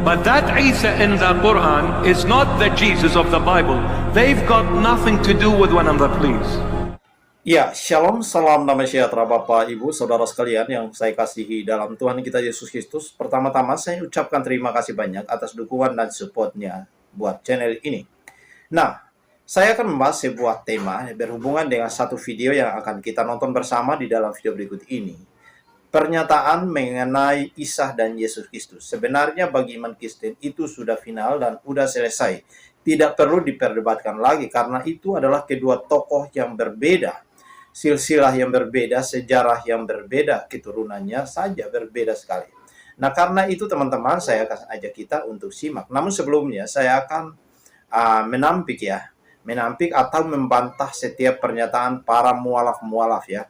But that Isa in the Quran is not the Jesus of the Bible. They've got nothing to do with one another, please. Ya, shalom, salam damai sejahtera Bapak, Ibu, Saudara sekalian yang saya kasihi dalam Tuhan kita Yesus Kristus. Pertama-tama saya ucapkan terima kasih banyak atas dukungan dan supportnya buat channel ini. Nah, saya akan membahas sebuah tema berhubungan dengan satu video yang akan kita nonton bersama di dalam video berikut ini. Pernyataan mengenai Isa dan Yesus Kristus. Sebenarnya bagi iman Kristen itu sudah final dan sudah selesai. Tidak perlu diperdebatkan lagi karena itu adalah kedua tokoh yang berbeda. Silsilah yang berbeda, sejarah yang berbeda, keturunannya saja berbeda sekali. Nah, karena itu teman-teman, saya akan ajak kita untuk simak. Namun sebelumnya saya akan menampik atau membantah setiap pernyataan para mualaf-mualaf ya.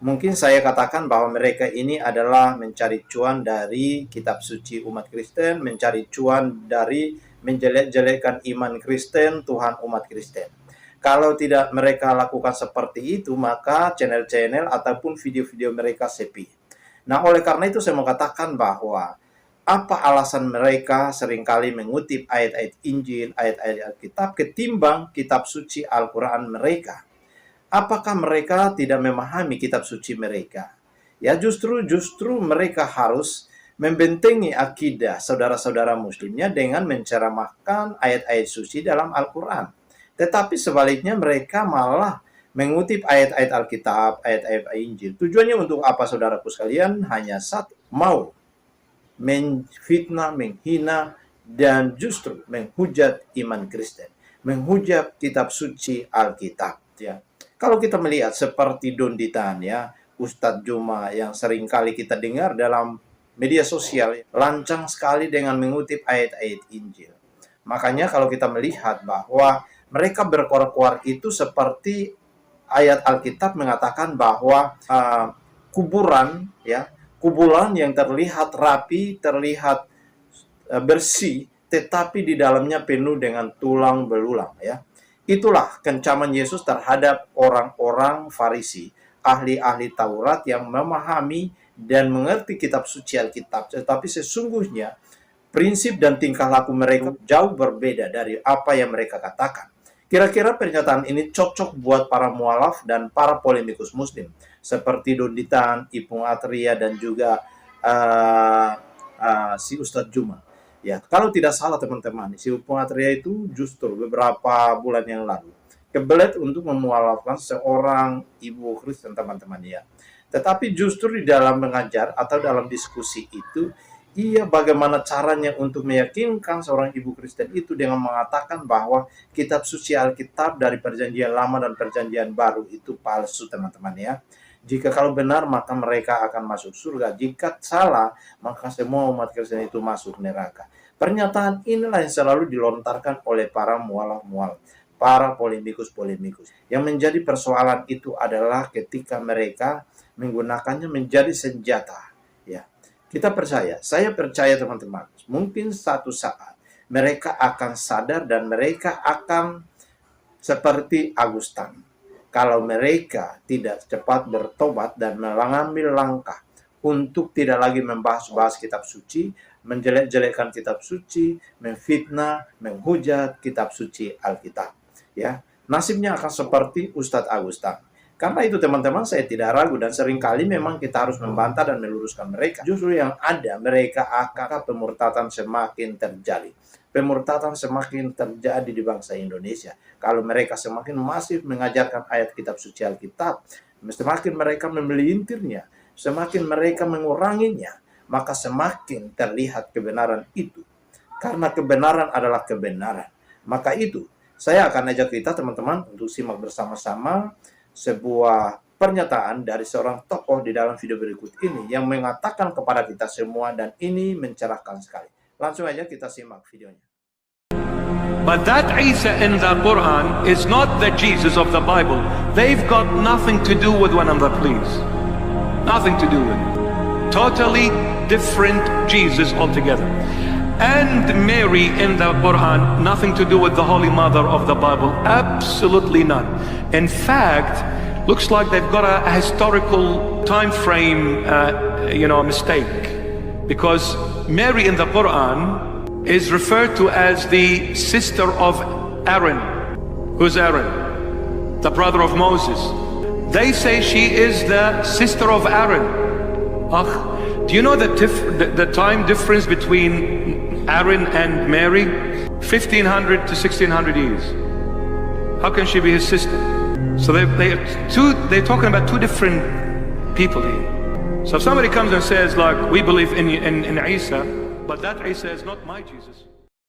Mungkin saya katakan bahwa mereka ini adalah mencari cuan dari kitab suci umat Kristen, mencari cuan dari menjelek-jelekkan iman Kristen, Tuhan umat Kristen. Kalau tidak mereka lakukan seperti itu, maka channel-channel ataupun video-video mereka sepi. Nah, oleh karena itu saya mau katakan bahwa apa alasan mereka seringkali mengutip ayat-ayat Injil, ayat-ayat Alkitab ketimbang kitab suci Al-Quran mereka. Apakah mereka tidak memahami kitab suci mereka? Ya, justru mereka harus membentengi akidah saudara-saudara muslimnya dengan menceramahkan ayat-ayat suci dalam Al-Quran. Tetapi sebaliknya mereka malah mengutip ayat-ayat Alkitab, ayat-ayat Injil. Tujuannya untuk apa saudaraku sekalian? Hanya satu, mau menfitnah, menghina, dan justru menghujat iman Kristen. Menghujat kitab suci Alkitab. Ya. Kalau kita melihat seperti Don Ditan ya, Ustadz Juma yang sering kali kita dengar dalam media sosial, lancang sekali dengan mengutip ayat-ayat Injil. Makanya kalau kita melihat bahwa mereka berkoar-koar itu seperti ayat Alkitab mengatakan bahwa kuburan yang terlihat rapi, terlihat bersih, tetapi di dalamnya penuh dengan tulang belulang ya. Itulah kencaman Yesus terhadap orang-orang Farisi, ahli-ahli Taurat yang memahami dan mengerti kitab suci Alkitab. Tetapi sesungguhnya prinsip dan tingkah laku mereka jauh berbeda dari apa yang mereka katakan. Kira-kira pernyataan ini cocok buat para mualaf dan para polemikus muslim. Seperti Don Ditan, Ipung Atria, dan juga si Ustadz Juma. Ya, kalau tidak salah teman-teman, si Ipung Atria itu justru beberapa bulan yang lalu kebelet untuk memualafkan seorang ibu Kristen teman-teman ya. Tetapi justru di dalam mengajar atau dalam diskusi itu, ia bagaimana caranya untuk meyakinkan seorang ibu Kristen itu dengan mengatakan bahwa kitab suci Alkitab dari perjanjian lama dan perjanjian baru itu palsu teman-teman ya. Jika kalau benar maka mereka akan masuk surga. Jika salah maka semua umat Kristen itu masuk neraka. Pernyataan inilah yang selalu dilontarkan oleh para mualaf-mualaf, para polemikus-polemikus. Yang menjadi persoalan itu adalah ketika mereka menggunakannya menjadi senjata. Ya, kita percaya, saya percaya teman-teman, mungkin satu saat mereka akan sadar dan mereka akan seperti Agustan. Kalau mereka tidak cepat bertobat dan mengambil langkah untuk tidak lagi membahas kitab suci, menjelek-jelekkan kitab suci, memfitnah, menghujat kitab suci Alkitab. Ya, nasibnya akan seperti Ustadz Agustan. Karena itu teman-teman saya tidak ragu dan seringkali memang kita harus membantah dan meluruskan mereka. Justru yang ada mereka akan pemurtatan semakin terjadi. Pemurtatan semakin terjadi di bangsa Indonesia. Kalau mereka semakin masif mengajarkan ayat kitab suci Alkitab, semakin mereka memelintirnya, semakin mereka menguranginya, maka semakin terlihat kebenaran itu. Karena kebenaran adalah kebenaran. Maka itu, saya akan ajak kita teman-teman untuk simak bersama-sama sebuah pernyataan dari seorang tokoh di dalam video berikut ini yang mengatakan kepada kita semua dan ini mencerahkan sekali. Langsung aja kita simak videonya. But that Isa in the Quran is not the Jesus of the Bible. They've got nothing to do with one another, please. Nothing to do with it. Totally different Jesus altogether. And Mary in the Quran, nothing to do with the Holy Mother of the Bible. Absolutely not. In fact, looks like they've got a historical time frame, mistake. Because Mary in the Quran is referred to as the sister of Aaron. Who's Aaron? The brother of Moses. They say she is the sister of Aaron. Do you know the time difference between Aaron and Mary? 1500 to 1600 years. How can she be his sister? So they're talking about two different people here. So if somebody comes and says, like, we believe in Isa, but that Isa is not my Jesus.